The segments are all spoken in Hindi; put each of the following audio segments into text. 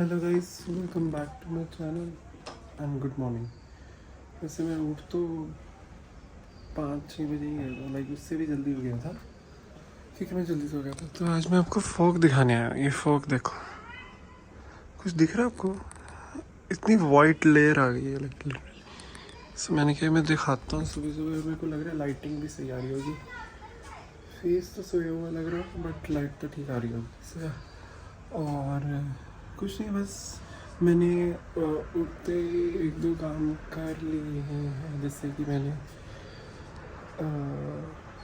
Hello guys, welcome back to my channel and good morning. वैसे मैं उठ तो 5-6 बजे ही गया था, लाइक उससे भी जल्दी हो गया था क्योंकि मैं जल्दी सो गया था। तो आज मैं आपको फॉग दिखाने आया। ये फॉग देखो, कुछ दिख रहा है आपको? इतनी वाइट लेयर आ गई है लाइक। सो मैंने कहा मैं दिखाता हूँ। सुबह सुबह मेरे को लग रहा है लाइटिंग भी सही आ रही होगी। फेस तो सोया हुआ लग रहा है बट लाइट तो ठीक आ रही होगी। और कुछ नहीं, बस मैंने उठते ही 1-2 काम कर लिए हैं। जैसे कि मैंने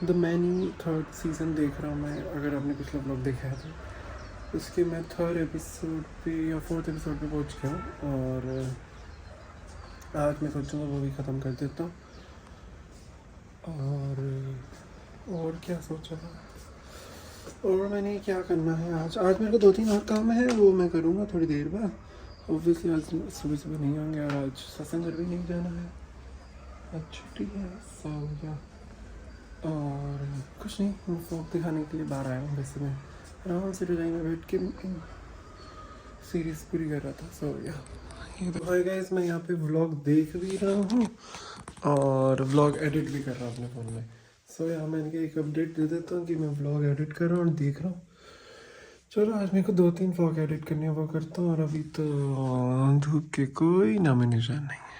द मैनी थर्ड सीज़न देख रहा हूँ मैं। अगर आपने पिछला ब्लॉग देखा है तो उसके मैं 3rd एपिसोड पे या 4th एपिसोड पे पहुँच गया हूँ। और आज मैं सोचूँगा वो भी ख़त्म कर देता हूँ। और क्या सोचा था, और मैंने क्या करना है आज मेरे को 2-3 और काम है, वो मैं करूँगा थोड़ी देर बाद। ऑब्वियसली आज सुबह सुबह नहीं आऊँगे और आज सत्संग भी नहीं जाना है, आज छुट्टी है। सो या और कुछ नहीं, मैं फोक दिखाने के लिए बाहर आया हूँ। वैसे मैं आराम से रजाई में बैठ के सीरीज़ पूरी कर रहा था। सो या ये तो हाय गाइस, मैं यहाँ पे व्लॉग देख भी रहा हूँ और व्लॉग एडिट भी कर रहा हूँ अपने फ़ोन में। सो यहाँ मैंने एक अपडेट दे देता हूँ कि मैं व्लॉग एडिट कर रहा हूँ और देख रहा हूँ। चलो आज मेरे को 2-3 व्लॉग एडिट करने हैं, वो करता हूँ। और अभी तो धूप के कोई नाम निशान नहीं है।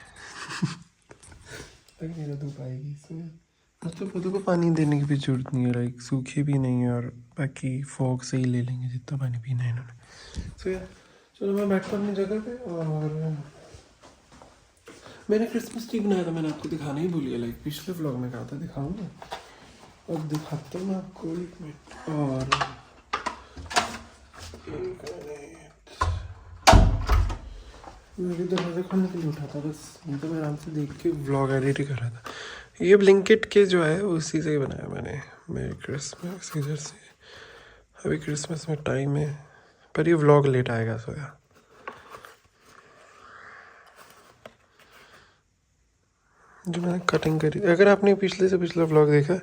अभी मेरा धूप आएगी इसमें। आज तो पौधों को पानी देने की भी जरूरत नहीं है, लाइक सूखे भी नहीं है। और बाकी फॉग से ही ले लेंगे जितना पानी पीना है इन्होंने। सो यार चलो मैं बैठता हूँ अपनी जगह पे। और मैंने क्रिसमस ट्री बनाया था, मैंने आपको दिखाना ही भूल गया। लाइक पिछले व्लॉग में कहा था दिखाऊंगा, अब दिखाता हूँ मैं आपको। 1 मिनट और मैं भी दरवाज़ा खोलने के लिए उठा था, बस नहीं तो मैं आराम से देख के व्लॉग एडिट ही कर रहा था। ये ब्लिंकिट के जो है उसी से ही बनाया मैंने। मेरी क्रिसमस इधर से, अभी क्रिसमस में टाइम है पर ये व्लॉग लेट आएगा। सोया जो मैंने कटिंग करी, अगर आपने पिछले से पिछला व्लॉग देखा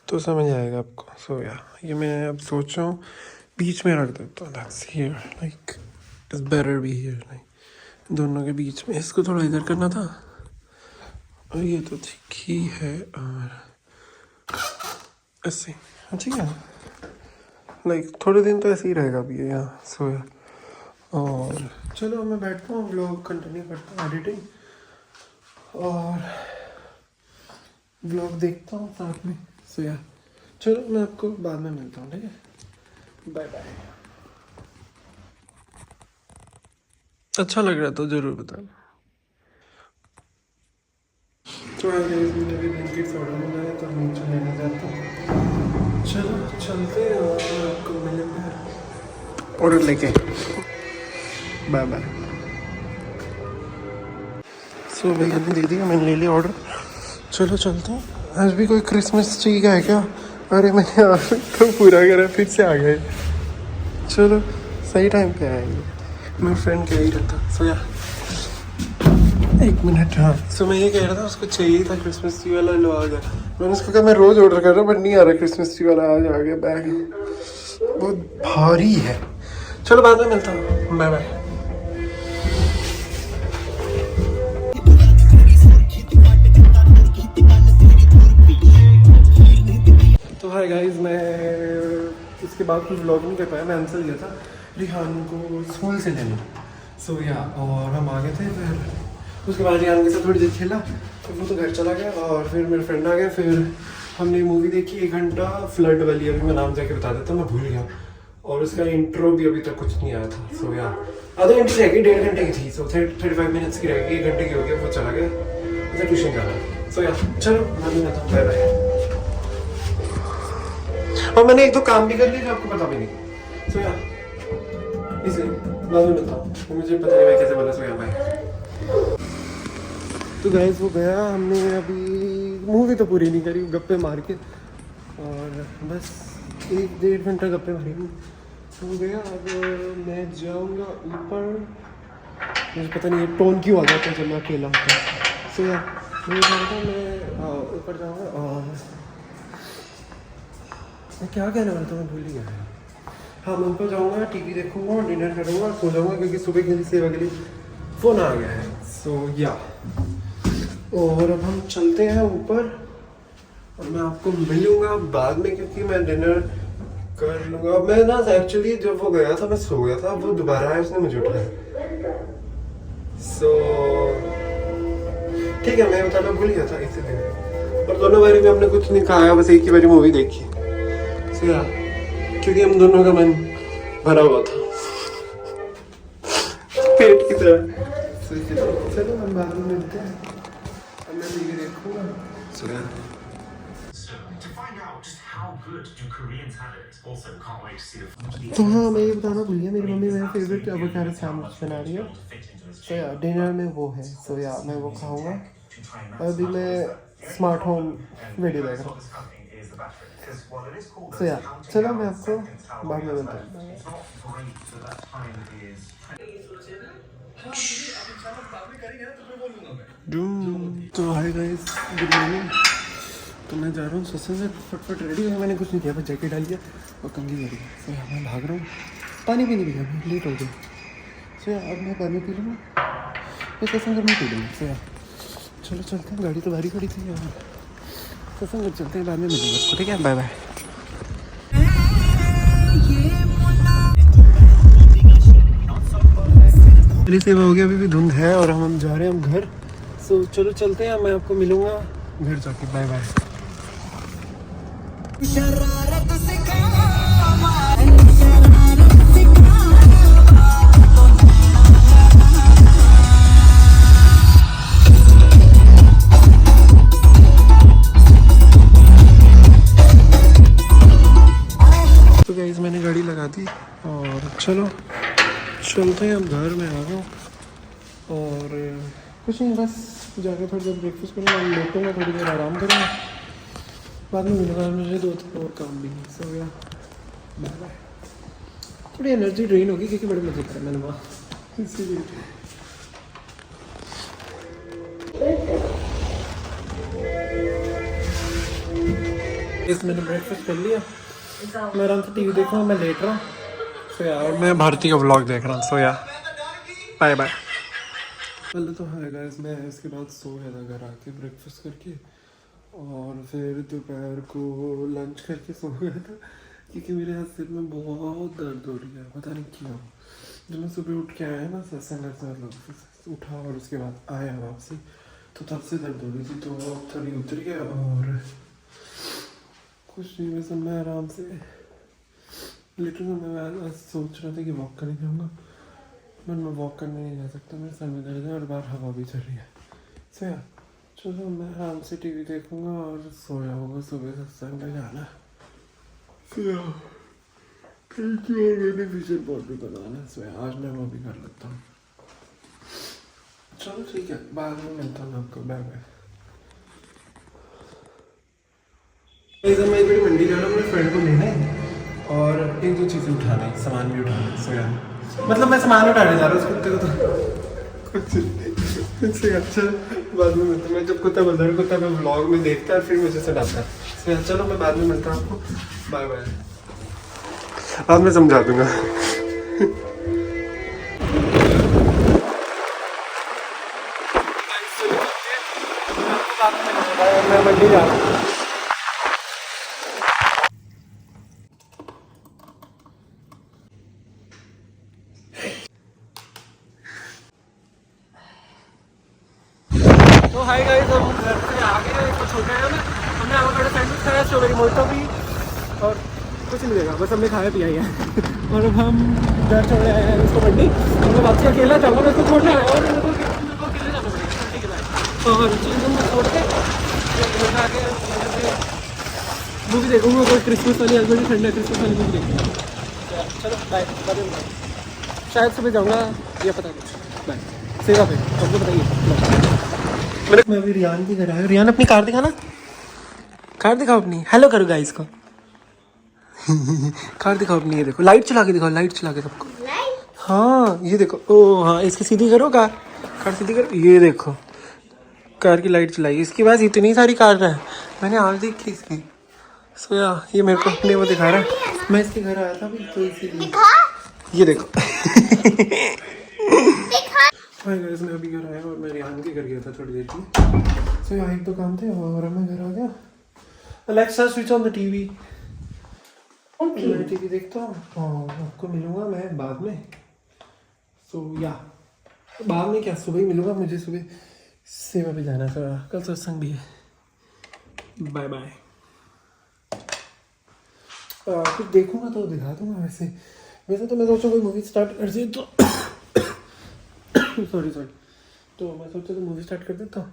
तो समझ आएगा आपको। सोया ये मैं अब सोच रहा हूँ बीच में रख देता हूँ। That's here, like it's better be here, like दोनों के बीच में। इसको थोड़ा इधर करना था और ये तो ठीक ही है। और ऐसे ठीक है, लाइक थोड़े दिन तो ऐसे ही रहेगा अभी ये यहाँ। सोया और चलो मैं बैठता हूँ, व्लॉग कंटिन्यू करता हूँ एडिटिंग और व्लॉग देखता हूँ साथ में। सोया चलो मैं आपको बाद में मिलता हूँ, ठीक है? Bye bye. अच्छा लग रहा तो ज़रूर बताना। तो मैंने भी ब्लिंकिट से ऑर्डर मंगाया तो नीचे लेने जाता हूँ। चलो चलते हैं और आपको मिलेंगे ऑर्डर लेके। Bye bye. सो भैया ने दे दिया, मैंने ले लिया ऑर्डर। चलो चलते हैं। आज भी कोई क्रिसमस ट्री का है क्या? अरे मैंने तो पूरा करा, फिर से आ गए। चलो सही टाइम पे आएंगे। मेरा फ्रेंड कह ही रहा था। सो या 1 मिनट। हाँ सो मैं ये कह रहा था उसको चाहिए था क्रिसमस ट्री वाला, लो आ गया। मैंने उसको कहा मैं रोज़ ऑर्डर कर रहा हूँ बट नहीं आ रहा क्रिसमस ट्री वाला। आज आ गया। बैग बहुत भारी है। चलो बाद में मिलता हूँ, बाय बाय। तो हाय गाइस, मैं इसके बाद कुछ व्लॉग नहीं कर पाया। मैं आंसर दिया था रिहान को स्कूल से लेने। सो या और हम आ गए थे। फिर उसके बाद रिहान के साथ थोड़ी देर खेला, फिर वो तो घर चला गया। और फिर मेरे फ्रेंड आ गए, फिर हमने मूवी देखी 1 घंटा, फ्लड वाली। अभी मैं नाम जाके बता देता, मैं भूल गया। और उसका इंट्रो भी अभी तक कुछ नहीं आया था। सो या आधे घंटे रह गई, 1.5 घंटे की थी। सो 35 मिनट्स की रह गई, 1 घंटे की हो गई, वो चला गया, मुझे ट्यूशन जाना। सो या चलो बाय बाय। और मैंने 1-2 काम भी कर लिए जो आपको पता भी नहीं। सो या इसे बाद में बताओ, मुझे पता नहीं मैं कैसे बोला। सो या बाय। तो गाइस वो गया, हमने अभी मूवी तो पूरी नहीं करी, गप्पे मार के। और बस 1-1.5 घंटा गप्पे मारेंगे तो गया। अब मैं जाऊंगा ऊपर। मुझे पता नहीं ये टोन क्यों आ जाता है जब मैं अकेला होता हूँ। सो या मैं ऊपर जाऊँगा। और मैं क्या कहने वाला था, मैं भूल ही गया। हाँ मैं ऊपर जाऊँगा, टीवी देखूँगा, डिनर करूँगा, सो जाऊँगा क्योंकि सुबह के लिए सेवा के लिए फ़ोन आ गया है। सो या और अब हम चलते हैं ऊपर और मैं आपको मिलूँगा बाद में क्योंकि मैं डिनर कर लूँगा। मैं ना एक्चुअली जब वो गया था मैं सो गया था, वो दोबारा आया उसने मुझे उठाया। सो ठीक है, मैं बताना भूल गया था इसीलिए। और दोनों बारी में हमने कुछ नहीं खाया, बस एक ही बारी मूवी देखी। सो या क्योंकि हम दोनों का मन भरा हुआ था पेट की तरह। चलो हम बाद में मिलते हैं, अब मैं टीवी देखूंगा। सो या तो हाँ मैं ये बताना भूल गया, मेरी मम्मी मेरा फेवरेट एवोकाडो सैंडविच बना रही है। सो या डिनर में वो है। सो या मैं वो खाऊंगा। अभी मैं स्मार्ट होम वीडियो देख रहा हूँ। सो या चलो मैं आपको बाद में मिलता हूँ। तो हाय गाइस, गुड मॉर्निंग। तो मैं जा रहा हूँ सत्संग से, फटफट रेडी है। मैंने कुछ नहीं किया, बस जैकेट डाली है और कंघी करी है। तो यहाँ मैं भाग रहा हूँ, पानी भी नहीं पिया, मैं लेट हो गया। सो अब मैं पानी पी लूँगा, मैं सत्संग में पी लूँगा। सो चलो चलते हैं, गाड़ी तो भारी खड़ी थी यार। सत्संग चलते हैं, बाद में मिलेंगे आपको, ठीक है, बाय बाय। मेरी सेवा हो गया, अभी भी धुंध है और हम जा रहे हैं हम घर। सो चलो चलते हैं, मैं आपको मिलूँगा घर जाके, बाय बाय। तो गाइस मैंने गाड़ी लगा दी और चलो चलते हैं, अब घर में आ गया और कुछ नहीं, बस जाकर थोड़ी देर ब्रेकफास्ट करूँगा, लेटूँगा, थोड़ी देर आराम करूँगा, बाद में मिलूँगा। मुझे 2 और काम भी नहीं। सो या बाय बाय। थोड़ी एनर्जी ड्रेन होगी क्योंकि बड़े मजे करे मैंने वहाँ, इसीलिए। इस मैंने ब्रेकफास्ट कर लिया, मैं आराम से टीवी देख रहा हूँ, मैं लेट रहा हूँ। सो या और मैं भारती का व्लॉग देख रहा हूँ। सो या बाय बाय। पहले तो है गाइस, मैं इसके बाद सो गया था घर आके ब्रेकफास्ट करके, और फिर दोपहर को लंच करके सो गया था क्योंकि मेरे हाथ सिर में बहुत दर्द हो रही है, पता नहीं क्यों। जब मैं सुबह उठ के आया ना सत्संग से, मतलब उठा और उसके बाद आया वापसी, तो तब से दर्द हो रही थी, तो थोड़ी उतर गया और कुछ नहीं, वैसे मैं आराम से लेटूंगा। मैं सोच रहा था कि वॉक करने जाऊँगा, पर मैं वॉक करने नहीं जा सकता, मेरे सर में दर्द है और बाहर हवा भी चल रही है। सो या चलो मैं आराम से टीवी देखूंगा और सो जाऊँगा, सुबह सत्संग में जाना। मैंने विजन बोर्ड भी बनाना है, सो आज मैं वो भी कर लेता हूँ। चलो ठीक है, बाद में मिलता हूँ आपको, बाय बाय। मैं एक बड़ी मंडी जा रहा हूँ अपने फ्रेंड को लेने और 1-2 चीज़ें उठाना है, सामान भी उठाना है। सो यार मतलब मैं सामान उठाने जा रहा हूँ, उस कुत्ते को तो कुछ अच्छा बाद में मिलता। मैं जब कुत्ता बोलता है, कुत्ता मैं व्लॉग में देखता है फिर मुझे सुनाता है। सो यार चलो मैं बाद में मिलता हूँ आपको, बाय बाय। बाद में समझा दूंगा। मैं मंडी जा रहा हूँ। तो हाय गाइस, हम घर से आ गए, तो छोटा है हमने एवोकाडो सैंडविच खाया, स्ट्रॉबेरी मोहितो भी, और कुछ नहीं देगा, बस हमने खाया पिया ही है। और अब हम घर छोड़ आए हैं इसको मंडी, मतलब आपसे अकेला जाऊँगा, मैं इसको छोड़ने आया और मेरे को अकेले जाना पड़ेगा मंडी के बाद, और चीज़ हम छोड़ के आगे मूवी देखूँगा, कोई क्रिसमस वाली, आज बड़ी ठंड है, क्रिसमस वाली मूवी देखूँगा। चलो बाय, शायद सुबह जाऊँगा या पता नहीं, बाय। सेवा पे आपको बताइए। मैं अभी रियान की घर आया। रियान अपनी कार दिखाना, कार दिखाओ अपनी, हेलो करो गाइस को। कार दिखाओ अपनी, ये देखो, लाइट चला के दिखाओ, लाइट चला के सबको। हाँ ये देखो, ओ हाँ इसकी सीधी करो, कार सीधी करो, ये देखो कार की लाइट चलाई। इसके पास इतनी सारी कार है, मैंने आज देखी इसकी, सो या ये मेरे को अपने वो दिखा रहा है, मैं इसके घर आया था अभी तो इसीलिए। ये देखो। हाय गाइस, मैं अभी घर आया और मैं रिहान के घर गया था थोड़ी देर के। सो यहाँ एक दो काम थे और मैं घर आ गया। Alexa switch on the TV. मैं टीवी देखता हूँ और आपको मिलूंगा मैं बाद में। सो या बाद में क्या, सुबह ही मिलूंगा, मुझे सुबह सेवा पे जाना है, कल सत्संग भी है। Bye bye. कुछ देखूंगा तो दिखा दूंगा। वैसे तो मैं सोचा कोई मूवी स्टार्ट कर दी तो सॉरी तो मैं सोचा तो मूवी स्टार्ट कर देता हूँ,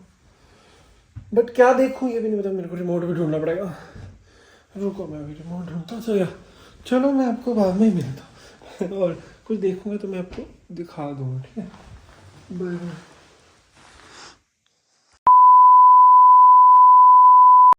बट क्या देखूँ ये भी नहीं पता। मेरे को रिमोट भी ढूंढना पड़ेगा। रुको मैं अभी रिमोट ढूंढता हूँ। या चलो मैं आपको बाद में ही मिलता हूँ और कुछ देखूंगा तो मैं आपको दिखा दूंगा, ठीक है। Bye bye.